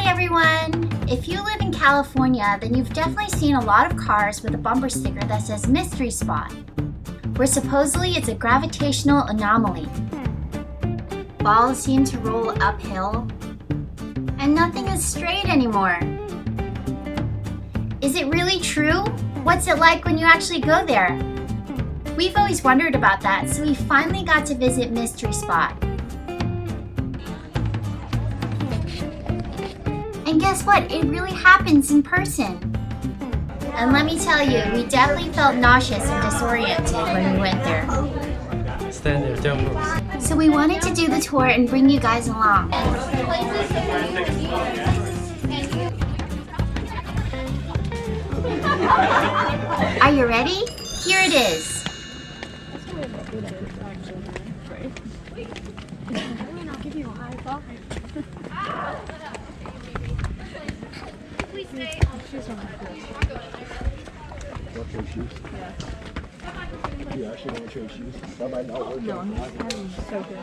everyone! If you live in California, then you've definitely seen a lot of cars with a bumper sticker that says mystery spot, where supposedly it's a gravitational anomaly. Balls seem to roll uphill, and nothing is straight anymore. Is it really true? What's it like when you actually go there? We've always wondered about that, so we finally got to visit Mystery Spot. And guess what? It really happens in person. And let me tell you, we definitely felt nauseous and disoriented when we went there. Stand there, don't move. So we wanted to do the tour and bring you guys along. Are you ready? Here it is. Please stay. Want your shoes? Yeah. You actually want your shoes? That might not work. No, I'm so good.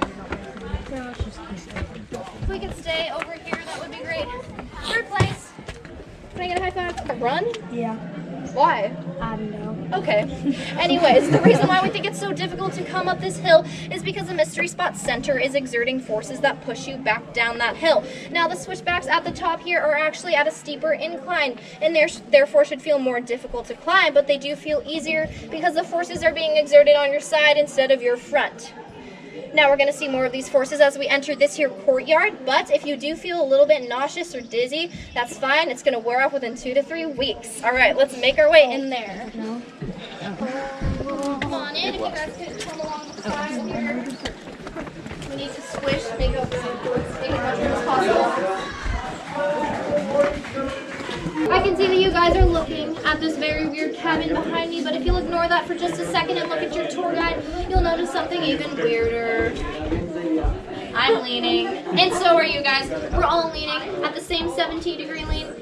If we could stay over here, that would be great. Third place. Can I get a high five? Run? Yeah. Why? I don't know. Okay. Anyways, the reason why we think it's so difficult to come up this hill is because the Mystery Spot center is exerting forces that push you back down that hill. Now, the switchbacks at the top here are actually at a steeper incline and therefore should feel more difficult to climb, but they do feel easier because the forces are being exerted on your side instead of your front. Now we're going to see more of these forces as we enter this here courtyard, but if you do feel a little bit nauseous or dizzy, that's fine. It's going to wear off within 2 to 3 weeks. All right, let's make our way in there. Come on in, if you guys could come along the side here. We need to squish, make up as much room as possible. I can see that you guys are looking at this very weird cabin behind me, but if you'll ignore that for just a second and look at your tour guide, you'll notice something even weirder. I'm leaning, and so are you guys. We're all leaning at the same 17-degree lean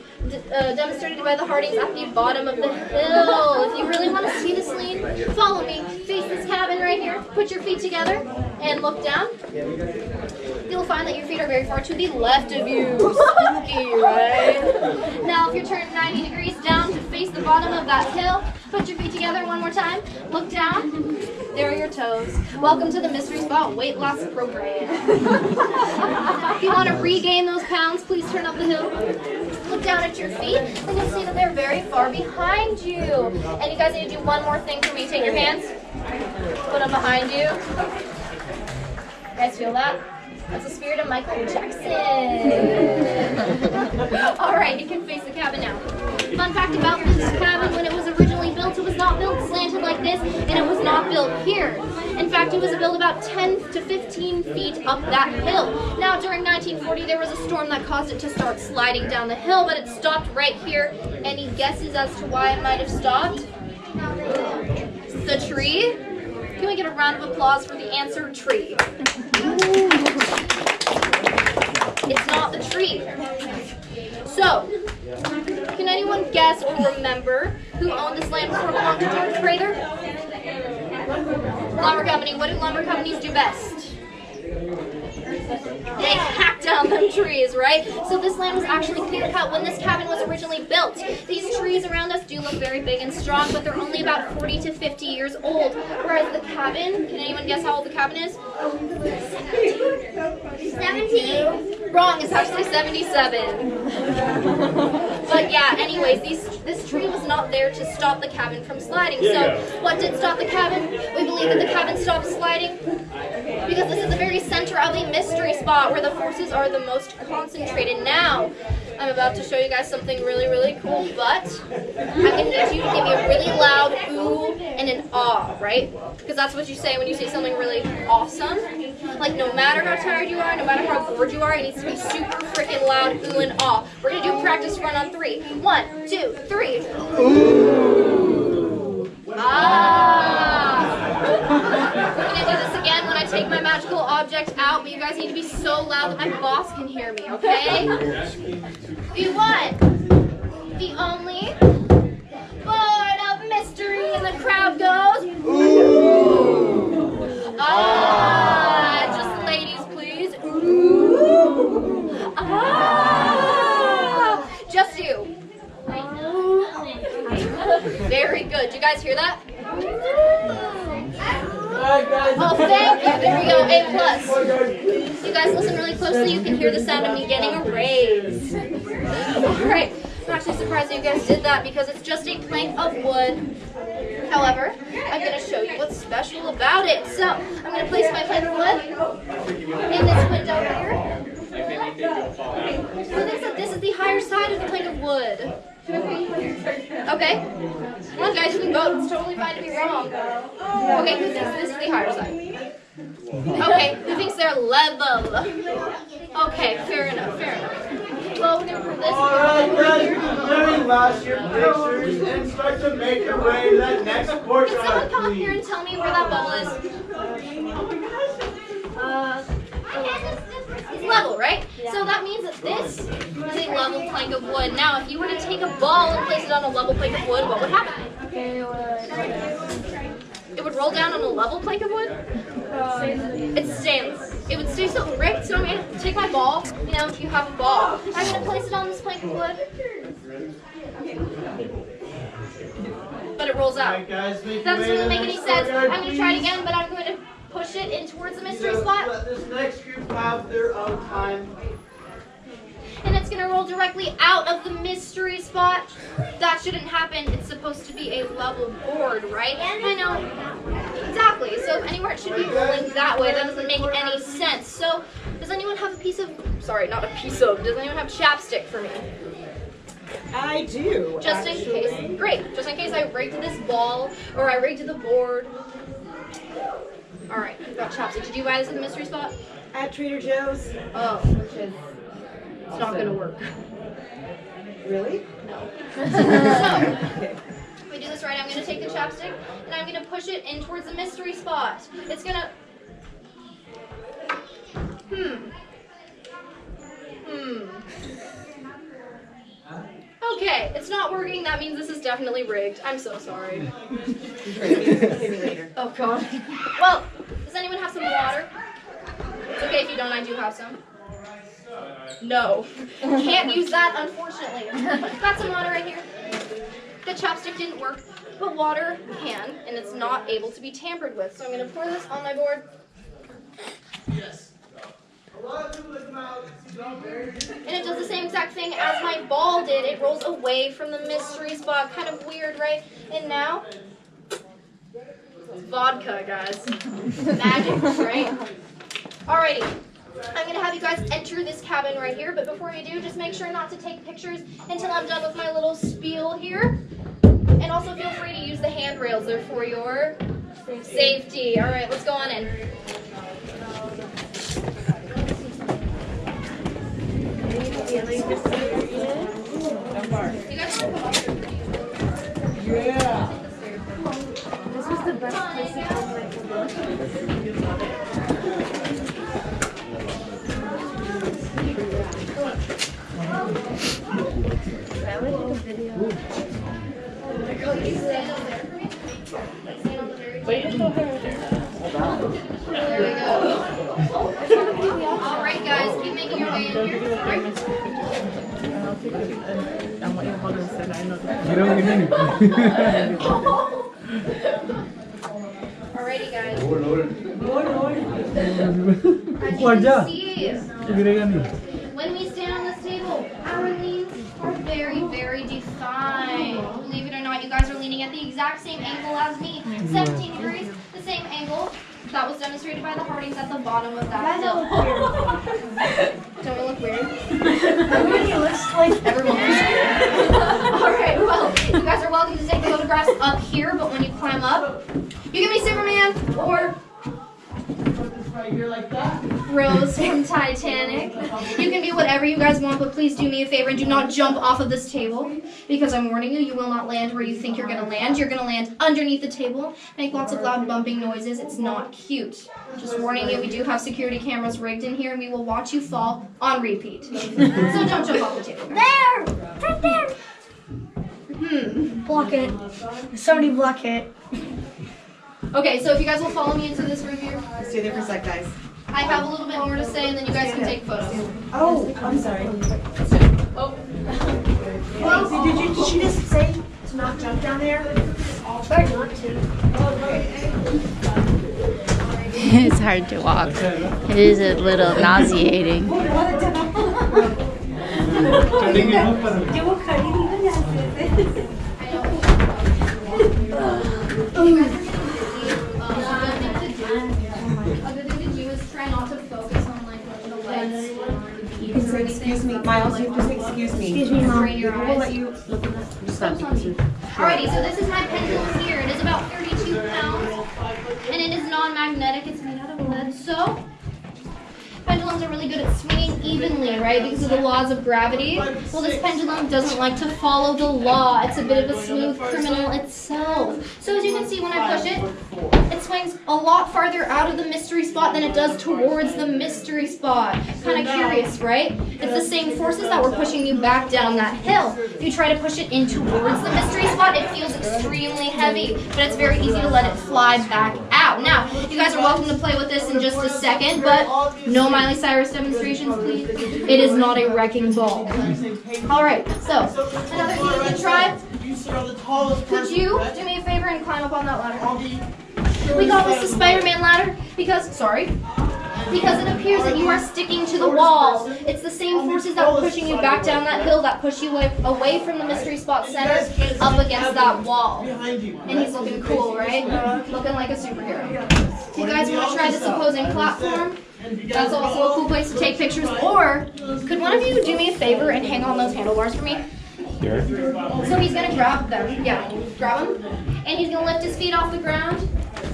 demonstrated by the Hardings at the bottom of the hill. If you really want to see this lean, follow me. Face this cabin right here. Put your feet together and look down. You'll find that your feet are very far to the left of you. Spooky, right? Now, if you're turned 90 degrees down to face the bottom of that hill, put your feet together one more time. Look down. There are your toes. Welcome to the Mystery Spot Weight Loss Program. If you want to regain those pounds, please turn up the hill. Look down at your feet, and you'll see that they're very far behind you. And you guys need to do one more thing for me. Take your hands, put them behind you. You guys feel that? That's the spirit of Michael Jackson. All right, you can face the cabin now. Fun fact about this cabin, when it was originally built, it was not built slanted like this, and it was not built here. In fact, it was built about 10 to 15 feet up that hill. Now, during 1940, there was a storm that caused it to start sliding down the hill, but it stopped right here. Any guesses as to why it might have stopped? The tree? Can we get a round of applause for the answer, tree? It's not the tree. So, can anyone guess or remember who owned this land before it belonged to George Prather? Lumber company. What do lumber companies do best? They hack down them trees, right? So this land was actually clear cut when this cabin was originally built. These trees around us do look very big and strong, but they're only about 40 to 50 years old. Whereas the cabin, can anyone guess how old the cabin is? 17. Wrong, it's actually 77. But yeah, anyways, this tree was not there to stop the cabin from sliding. So what did stop the cabin? We believe that the cabin stopped sliding because this is the very center of a mystery spot where the forces are the most concentrated. Now, I'm about to show you guys something really, really cool, but I'm going to need you to give me a really loud ooh and an ah, right? Because that's what you say when you say something really awesome. Like, no matter how tired you are, no matter how bored you are, it needs to be super freaking loud ooh and ah. We're going to do a practice run on 3. 1, 2, 3. Ooh. Ah. We're going to do this again when I take my magical object out, but you guys need to be so loud that my boss can hear me, okay? The one, the only, Lord of Mystery, and the crowd goes, ooh! Ah, just ladies, please. Ooh! Ah! Very good. Do you guys hear that? Oh, thank you. There we go. A plus. You guys listen really closely. You can hear the sound of me getting a raise. All right. I'm actually surprised that you guys did that because it's just a plank of wood. However, I'm going to show you what's special about it. So, I'm going to place my plank of wood in this window here. So this is the higher side of the plank of wood. Okay? Come on guys, you can vote. It's totally fine to be wrong. Okay, who thinks this is the higher side? Okay, who thinks they're level? Okay, fair enough, fair enough. Well, we're going to put this Alright guys, very last your pictures and start to make your way to that next court. Can someone come up here and tell me where that ball is? It's level, right? So that means that this is a level plank of wood. Now, if you were to take a ball and place it on a level plank of wood, what would happen? It would roll down on a level plank of wood? It stains. It would stay so, right? So I'm going to take my ball, you know, if you have a ball, I'm going to place it on this plank of wood. But it rolls out. That doesn't really make any sense. I'm going to try it again, but I'm going to push it in towards the mystery spot. Let this next group have their own time. And it's going to roll directly out of the mystery spot. That shouldn't happen. It's supposed to be a level board, right? I know. Exactly. So anywhere it should be rolling that way, that doesn't make any sense. So does anyone have a piece of, sorry, not a piece of, does anyone have chapstick for me? I do. Just in case. Great. Just in case I rigged this ball or I rigged the board. All right, we've got chapstick. Did you buy this at the mystery spot? At Trader Joe's. Oh, it's not going to work. Really? No. So, if we do this right, I'm going to take the chapstick and I'm going to push it in towards the mystery spot. It's going to... Okay, it's not working. That means this is definitely rigged. I'm so sorry. Oh, God. Well, does anyone have some water? It's okay if you don't. I do have some. No. Can't use that, unfortunately. Got some water right here. The chapstick didn't work, but water can, and it's not able to be tampered with. So I'm going to pour this on my board. Yes. And it does the same exact thing as my ball did. It rolls away from the mystery spot. Kind of weird, right? And now, vodka, guys. Magic, right? Alrighty. I'm going to have you guys enter this cabin right here, but before you do, just make sure not to take pictures until I'm done with my little spiel here. And also feel free to use the handrails. They're for your safety. Alright, let's go on in. You guys want to come up here? Yeah. This was the best place to have like a book. I would take a video. Wait, it's over there. There we go. Alright guys, keep making your way in here. Alrighty guys. As you can see, when we stand on this table, our leans are very, very defined. Believe it or not, you guys are leaning at the exact same angle as me. 17 degrees, the same angle. That was demonstrated by the Hardings at the bottom of that hill. Don't we look weird? Everybody looks like Everyone looks weird. Alright, well, you guys are welcome to take photographs up here, but when you climb up, you can be Superman or Right here like that. Rose from Titanic. You can be whatever you guys want, but please do me a favor and do not jump off of this table, because I'm warning you, you will not land where you think you're going to land. You're going to land underneath the table, make lots of loud bumping noises. It's not cute. Just warning you, we do have security cameras rigged in here, and we will watch you fall on repeat. So don't jump off the table. there! Right there! Block it. Somebody block it. Okay, so if you guys will follow me into this room here, Stay there for a sec, guys. I have a little bit more to say, and then you guys can take photos. Oh, I'm sorry. Oh. Did she just say to not jump down there? It's hard to walk. It is a little nauseating. Excuse me, Miles, you have to say excuse me. Excuse me, Mom. We'll let you look at that. Alrighty, so this is my pendulum here. It is about 32 pounds, and it is non-magnetic. It's made out of lead, so pendulums are really good at swinging evenly, right, because of the laws of gravity. Well, this pendulum doesn't like to follow the law. It's a bit of a smooth criminal itself. So as you can see, when I push it, it swings a lot farther out of the mystery spot than it does towards the mystery spot. Kind of curious, right? It's the same forces that were pushing you back down that hill. If you try to push it in towards the mystery spot, it feels extremely heavy, but it's very easy to let it fly back out. Now, you guys are welcome to play with this in just a second, but no Miley Cyrus demonstrations, please. It is not a wrecking ball. Alright, so, another thing you can try. Could you do me a favor and climb up on that ladder? We call this the Spider-Man ladder because it appears that you are sticking to the wall. It's the same forces that were pushing you back down that hill that push you away from the mystery spot center up against that wall. And he's looking cool, right? Looking like a superhero. If you guys want to try this opposing platform, that's also a cool place to take pictures. Or, could one of you do me a favor and hang on those handlebars for me? Here. So he's going to grab them. Yeah, grab them. And he's going to lift his feet off the ground.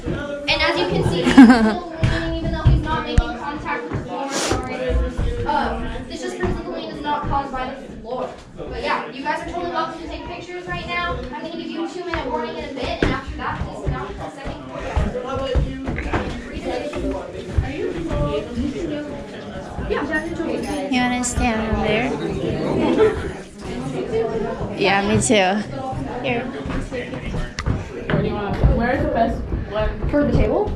And as you can see, he's still leaning even though he's not making contact with the floor. Sorry. This just proves that the lean is not caused by the floor. But yeah, you guys are totally welcome to take pictures right now. I'm going to give you a 2-minute warning in a bit. And after that, please sit down for a second. You want to stand over there? Yeah, me too. Here. Where's the best one? For the table?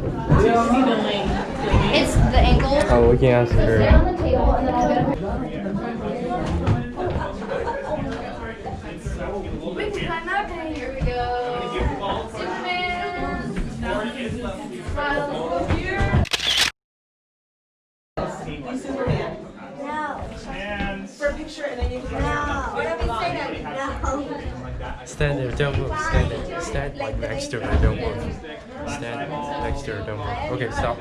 It's the ankle. Oh, we can ask So stay her. on the table and then I'll get a we can climb up and here we go. Superman. Smile here. Superman. No. For a picture and then you can No. What if we say that? No. Stand there, don't move. Stand there. Stand like next to her, don't move. Stand next to her, don't move. Okay, stop.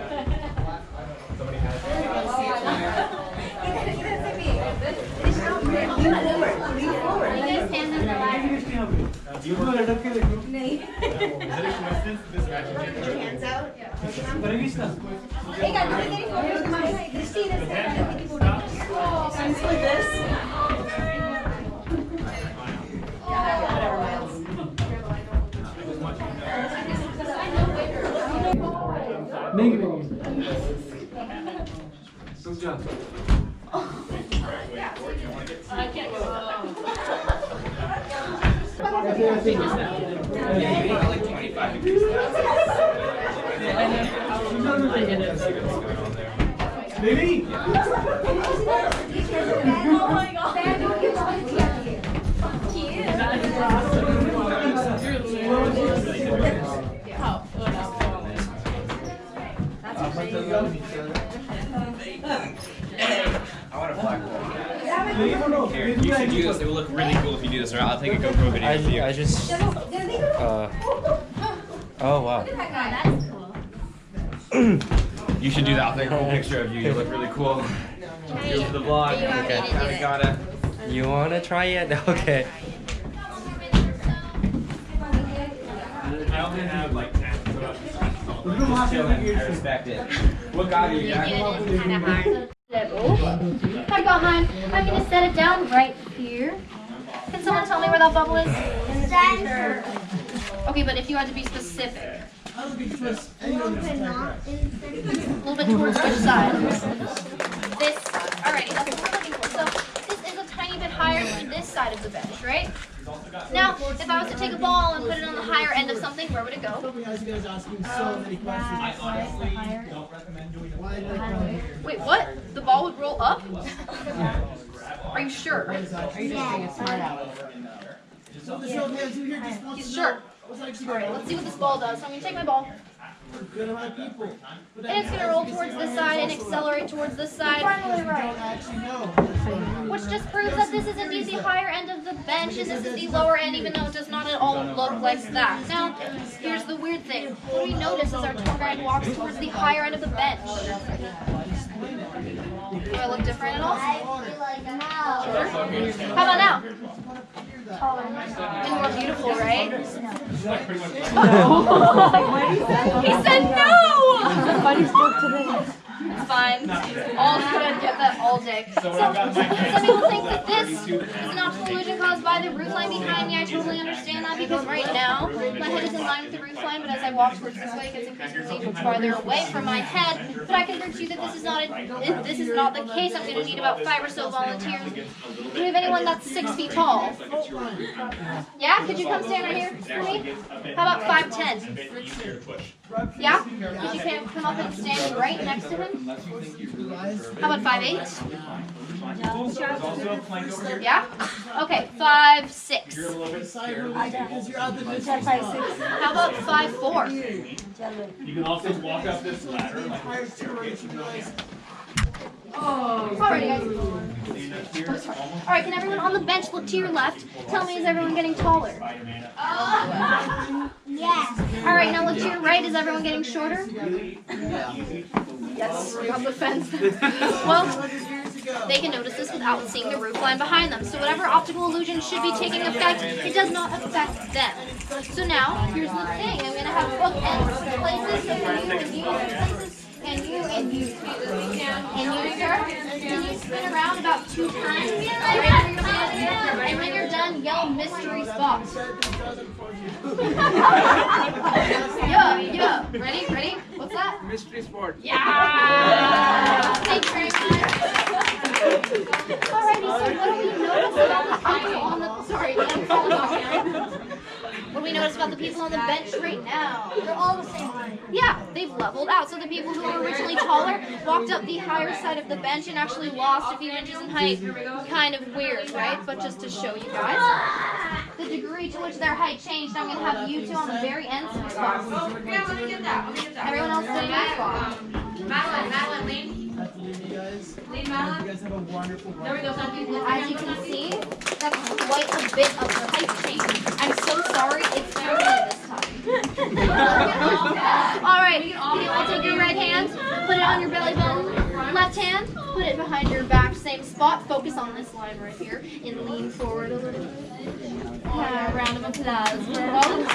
hands out. Hey guys, we're getting photos of my Christina said Signs like this. Whatever, Miles. Maybe. Oh my god. I want a black one. Here, you should do this. It will look really cool if you do this. Or I'll take a GoPro video of you. I just. Oh wow. You should do that. I'll take a whole picture of you. You look really cool. Do it for the vlog. Okay. Gotta. You wanna try it? Okay. I only have like 10. Just chilling. I respect it. What got you? I got mine. I'm going to set it down right here. Can someone tell me where that bubble is? Center. Okay, but if you had to be specific. A little bit towards which side? This. Alrighty, that's what we're looking for. So this is a tiny bit higher than this side of the bench, right? Now, if I was to take a ball and put it on the higher end of something, where would it go? Wait, what? The ball would roll up? Are you sure? Yeah. He's short. Alright, let's see what this ball does. So I'm going to take my ball. And it's going to roll towards this side and accelerate towards this side. Which just proves that this is indeed the higher end of the bench and this is the lower end, even though it does not at all look like that. Now, here's the weird thing. What we notice as our tour guide walks towards the higher end of the bench. Do I look different at all? Sure. How about now? And more beautiful, right? He said no! It's fine. All good. Get that all day. So, some people think that this is an optical illusion caused by the roof line behind me. I totally understand that because right now, my head is in line with the roof line, but as I walk towards this way, it gets increasingly farther away from my head. But I can convince you that this is not the case. I'm going to need about 5 or so volunteers. Do we have anyone that's 6 feet tall? Yeah? Could you come stand right here for me? How about 5'10"? Yeah? Could you come up and stand right next to him? How about 5'8"? Yeah? Okay, 5'6". How about 5'4"? You can also walk up this ladder like a staircase. Alrighty, guys. Alright, can everyone on the bench look to your left? Tell me, is everyone getting taller? Yes. Alright, now look to your right. Is everyone getting shorter? Yes, we got the fence. Well, they can notice this without seeing the roof line behind them. So whatever optical illusion should be taking effect, it does not affect them. So now, here's the thing. I'm going to have bookends places so for you and you, places and you and you. And you, sir, can you spin around about 2 times? And when you're done, yell mystery spot. Yeah. Ready? What's that? Mystery sport. Yeah! Thanks very much. Alrighty, so what do we notice about the people on the... Sorry, what do we notice about the people on the bench right now? They're all the same height. Yeah, they've leveled out. So the people who were originally taller walked up the higher side of the bench and actually lost a few inches in height. Kind of weird, right? But just to show you guys the degree to which their height changed, I'm going to have you two on the very end spot. Yeah, let me get that. Everyone else stay in that spot. Madeline, lean. Lean, Madeline. You guys have a wonderful one. There we go. As you can see, that's quite a bit of height change. I'm so sorry, it's permanent this time. Alright, you all take your right hand, put it on your belly button. Left hand, put it behind your back, same spot. Focus on this line right here and lean forward a little bit. Round of applause for all of you.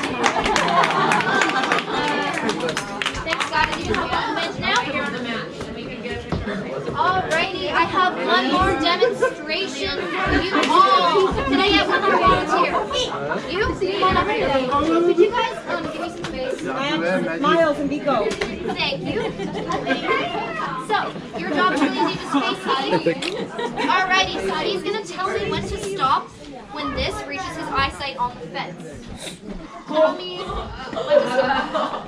Thanks, guys. You can hop on the bench now. Here on the mat, and we can get a picture. Alrighty, I have one more demonstration for you all. Can I get one more volunteer? You? Come on over here. Could you guys give me some space? Miles and Vico. Thank you. So, your job is really easy to space me. Alrighty, so he's going to tell me when to stop when this reaches his eyesight on the fence. Tell me when to stop.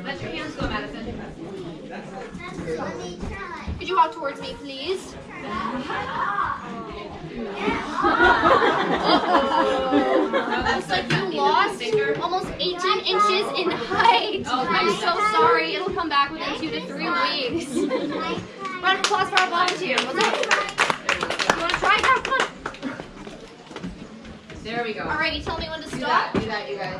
Let your hands go, Madison. Could you walk towards me, please? Looks like you lost almost 18 inches in height. I'm so sorry. It'll come back within 2 to 3 weeks. Round of applause for our volunteer. What's up? You want to try? Yeah, come on. There we go. Alrighty, tell me when to stop. Do that, you guys.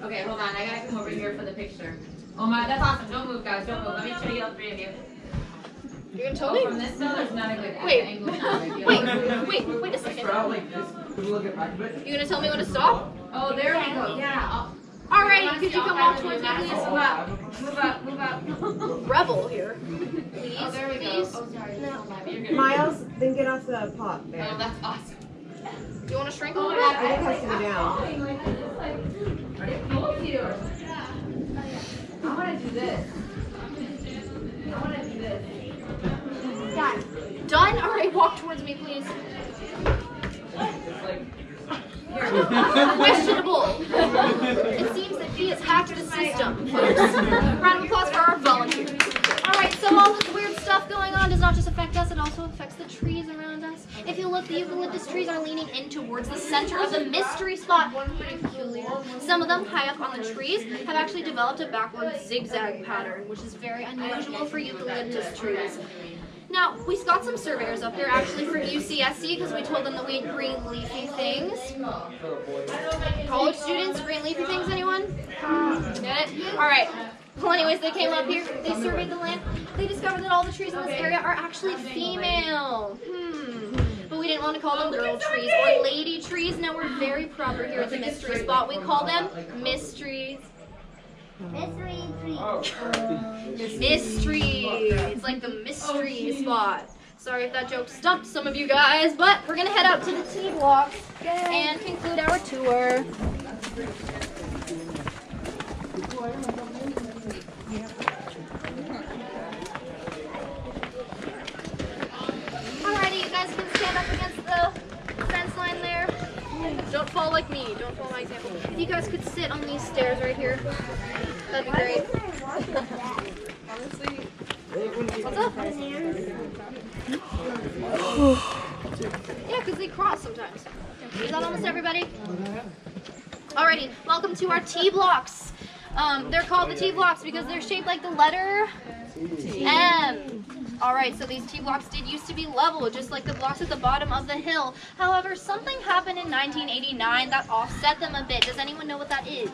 Okay, hold on. I gotta come over here for the picture. Oh my, that's awesome. Don't move, guys. Don't move. Let me show you all 3 of you. You're gonna tell me? From this though, there's not a good Wait. angle. Wait a second. You're gonna tell me when to stop? Oh, there we go. Yeah. Alrighty, could you come walk towards me, please? Move up. Move up. Rebel here. Please, Oh, there we go. please. Oh, sorry. You're good. Miles, then get off the pot there. Oh, that's awesome. Do you want to shrink a little I bit? think it has to go down. I want to do this. Done? Alright, walk towards me, please. Questionable. It seems that he has hacked the system, folks. Round of applause for our volunteers. Alright, so all this weird stuff going on does not just affect us, it also affects the trees around us. guys, if you look, the eucalyptus trees are leaning in towards the center of the mystery spot. Pretty peculiar. Some of them, high up on the trees, have actually developed a backward zigzag pattern, which is very unusual for eucalyptus trees. Now, we got some surveyors up there actually for UCSC because we told them that we had green leafy things. College students, green leafy things, anyone? Get it? Alright. Well, anyways, they came up here, they surveyed the land, they discovered that all the trees in this area are actually female. But we didn't want to call them girl trees or lady trees. No, we're very proper here at the mystery spot. We call them mysteries. Mystery tree. Mystery. It's like the mystery spot. Sorry if that joke stumped some of you guys, but we're going to head out to the T blocks and conclude our tour. Alrighty, you guys can stand up against the fence line there. Don't fall like me. Don't follow my example. If you guys could sit on these stairs right here, that'd be great. What's up? Yeah, because they cross sometimes. Is that almost everybody? Alrighty, welcome to our T blocks. They're called the T blocks because they're shaped like the letter M. Alright, so these T blocks did used to be level, just like the blocks at the bottom of the hill. However, something happened in 1989 that offset them a bit. Does anyone know what that is?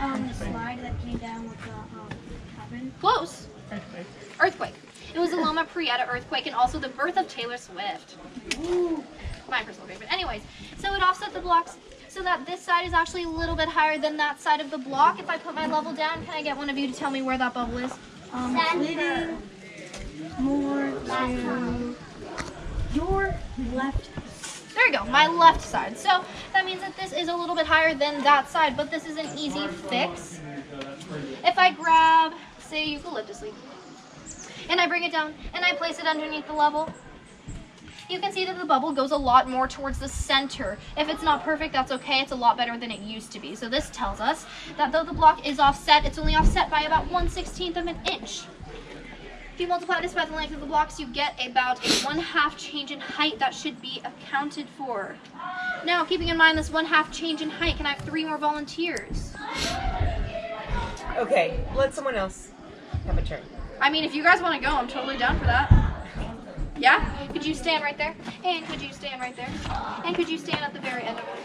The slide that came down with the cabin. Close. Earthquake. It was the Loma Prieta earthquake and also the birth of Taylor Swift. Ooh, my personal favorite. Anyways, so it offset the blocks so that this side is actually a little bit higher than that side of the block. If I put my level down, can I get one of you to tell me where that bubble is? Leading more to your left. There you go, my left side. So that means that this is a little bit higher than that side, but this is an easy fix. If I grab, say, eucalyptus leaf, and I bring it down, and I place it underneath the level, you can see that the bubble goes a lot more towards the center. If it's not perfect, that's okay. It's a lot better than it used to be. So this tells us that though the block is offset, it's only offset by about 1/16 of an inch. If you multiply this by the length of the blocks, you get about a 1/2 change in height that should be accounted for. Now, keeping in mind this 1/2 change in height, can I have 3 more volunteers? Okay, let someone else have a turn. I mean, if you guys want to go, I'm totally down for that. Yeah? Could you stand right there? And could you stand right there? And could you stand at the very end of it?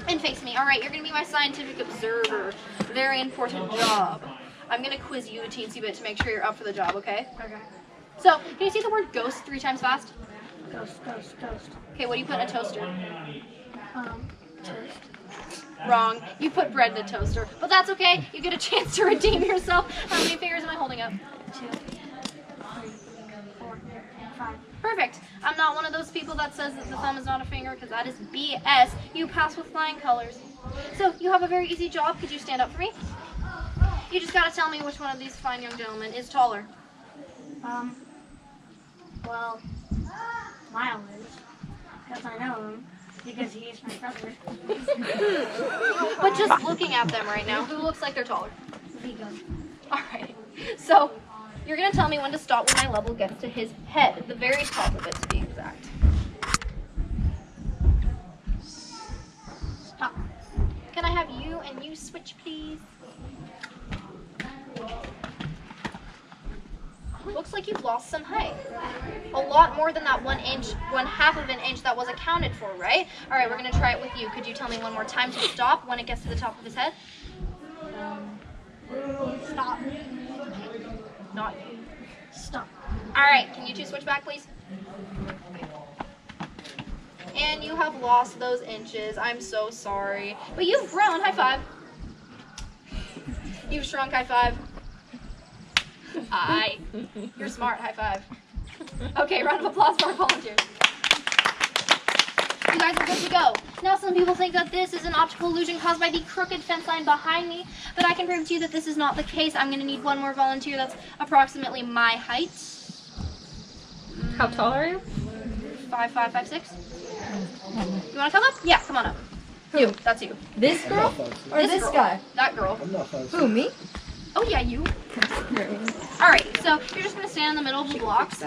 And face me. All right, you're going to be my scientific observer. Very important job. I'm going to quiz you a teensy bit to make sure you're up for the job, okay? Okay. So, can you see the word ghost 3 times fast? Ghost, ghost, ghost. Okay, what do you put in a toaster? Toast. Wrong. You put bread in a toaster. But that's okay. You get a chance to redeem yourself. How many fingers am I holding up? 2, 3, 4, 5. Perfect. I'm not one of those people that says that the thumb is not a finger, because that is BS. You pass with flying colors. So, you have a very easy job. Could you stand up for me? You just gotta tell me which one of these fine young gentlemen is taller. Well, Miles is. Because I know him. Because he is my brother. But just looking at them right now, who looks like they're taller? Vigo. Alright. So, you're gonna tell me when to stop when my level gets to his head. The very top of it, to be exact. Stop. Can I have you and you switch, please? Looks like you've lost some height. A lot more than that 1 inch, 1/2 of an inch that was accounted for, right? All right, we're gonna try it with you. Could you tell me one more time to stop when it gets to the top of his head? Stop. Not you. Stop. All right, can you 2 switch back, please? And you have lost those inches. I'm so sorry. But you've grown. High five. You've shrunk. High five. Aye. You're smart. High five. Okay, round of applause for our volunteers. You guys are good to go. Now, some people think that this is an optical illusion caused by the crooked fence line behind me, but I can prove to you that this is not the case. I'm going to need one more volunteer that's approximately my height. How tall are you? 5'5", 5'6". You want to come up? Yeah, come on up. You. That's you. This girl? Or this girl. guy? That girl. I'm not 5'6". Who, me? Oh, yeah, you. Alright, so you're just going to stand in the middle of the blocks.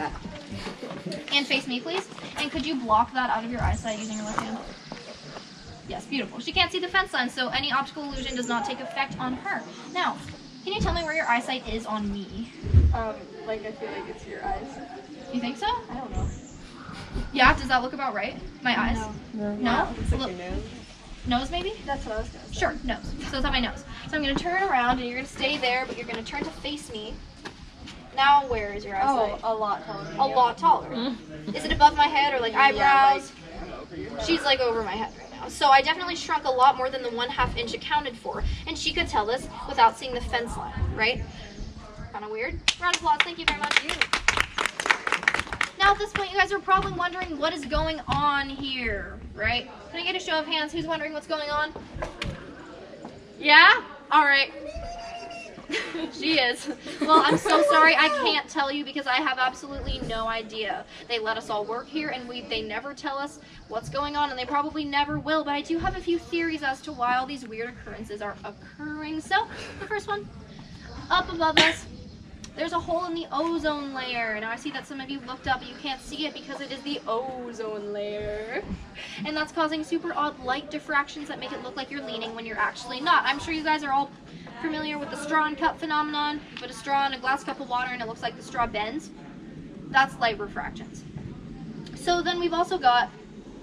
And face me, please. And could you block that out of your eyesight using your left hand? Yes, beautiful. She can't see the fence line, so any optical illusion does not take effect on her. Now, can you tell me where your eyesight is on me? Like I feel like it's your eyes. You think so? I don't know. Yeah, does that look about right? My eyes? No. No? Looks like your nose. Nose maybe? That's what I was gonna say. Sure, nose. So it's on my nose. So I'm gonna turn around and you're gonna stay there, but you're gonna turn to face me. Now where is your eyesight? Oh, a lot taller. A lot taller. Is it above my head or like eyebrows? She's like over my head right now. So I definitely shrunk a lot more than the 1/2 inch accounted for. And she could tell this without seeing the fence line, right? Kind of weird. Round of applause. Thank you very much. Now at this point, you guys are probably wondering what is going on here, right? Can I get a show of hands? Who's wondering what's going on? Yeah? All right. She is. Well, I'm so sorry. I can't tell you because I have absolutely no idea. They let us all work here and they never tell us what's going on and they probably never will. But I do have a few theories as to why all these weird occurrences are occurring. So, the first one, up above us, there's a hole in the ozone layer. Now I see that some of you looked up, but you can't see it because it is the ozone layer. And that's causing super odd light diffractions that make it look like you're leaning when you're actually not. I'm sure you guys are all familiar with the straw and cup phenomenon. You put a straw in a glass cup of water and it looks like the straw bends. That's light refractions. So then we've also got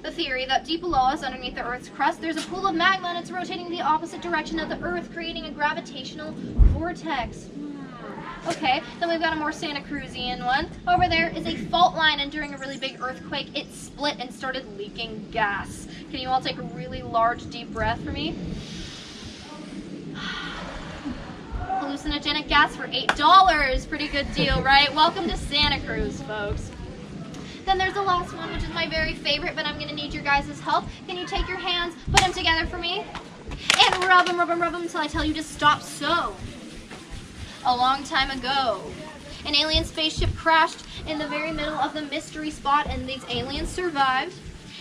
the theory that deep below us, underneath the Earth's crust, there's a pool of magma and it's rotating the opposite direction of the Earth, creating a gravitational vortex. Okay, then we've got a more Santa Cruzian one. Over there is a fault line, and during a really big earthquake, it split and started leaking gas. Can you all take a really large, deep breath for me? Hallucinogenic gas for $8. Pretty good deal, right? Welcome to Santa Cruz, folks. Then there's the last one, which is my very favorite, but I'm going to need your guys' help. Can you take your hands, put them together for me, and rub them until I tell you to stop. So, a long time ago, an alien spaceship crashed in the very middle of the mystery spot, and these aliens survived,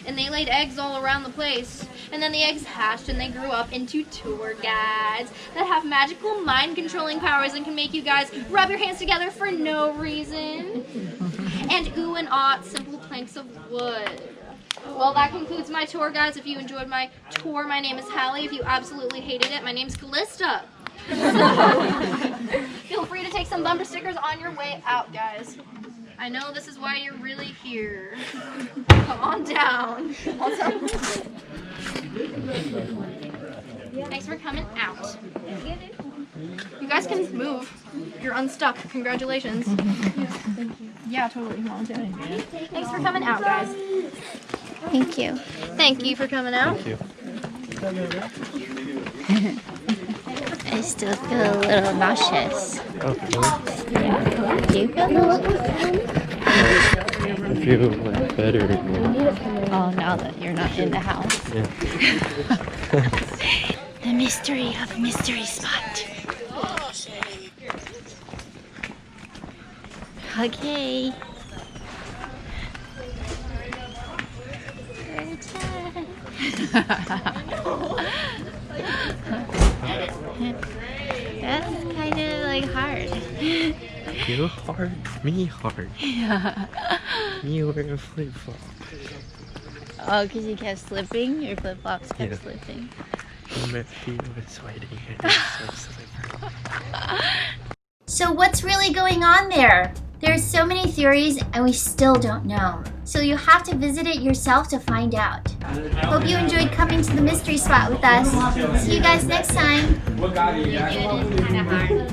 and they laid eggs all around the place. And then the eggs hatched, and they grew up into tour guides that have magical mind-controlling powers and can make you guys rub your hands together for no reason. And ooh and ah, simple planks of wood. Well, that concludes my tour, guys. If you enjoyed my tour, my name is Hallie. If you absolutely hated it, my name's Callista. Feel free to take some bumper stickers on your way out, guys. I know this is why you're really here. Come on down. Thanks for coming out. You guys can move. You're unstuck. Congratulations. Yeah, totally. Thanks for coming out, guys. Thank you. Thank you for coming out. Thank you. I still feel a little nauseous. Okay. Yeah. Do you feel nauseous? I feel like better. Oh, now that you're not in the house. Yeah. The mystery of Mystery Spot. Okay. That's kind of like hard. You hard, me hard. Yeah. You wear a flip flop. Oh, because you kept slipping? Your flip flops kept Yeah. slipping. My feet were sweating and it's so slippery. So what's really going on there? There's so many theories and we still don't know. So you have to visit it yourself to find out. Hope you enjoyed coming to the mystery spot with us. See you guys next time. What got you? Kind of hard.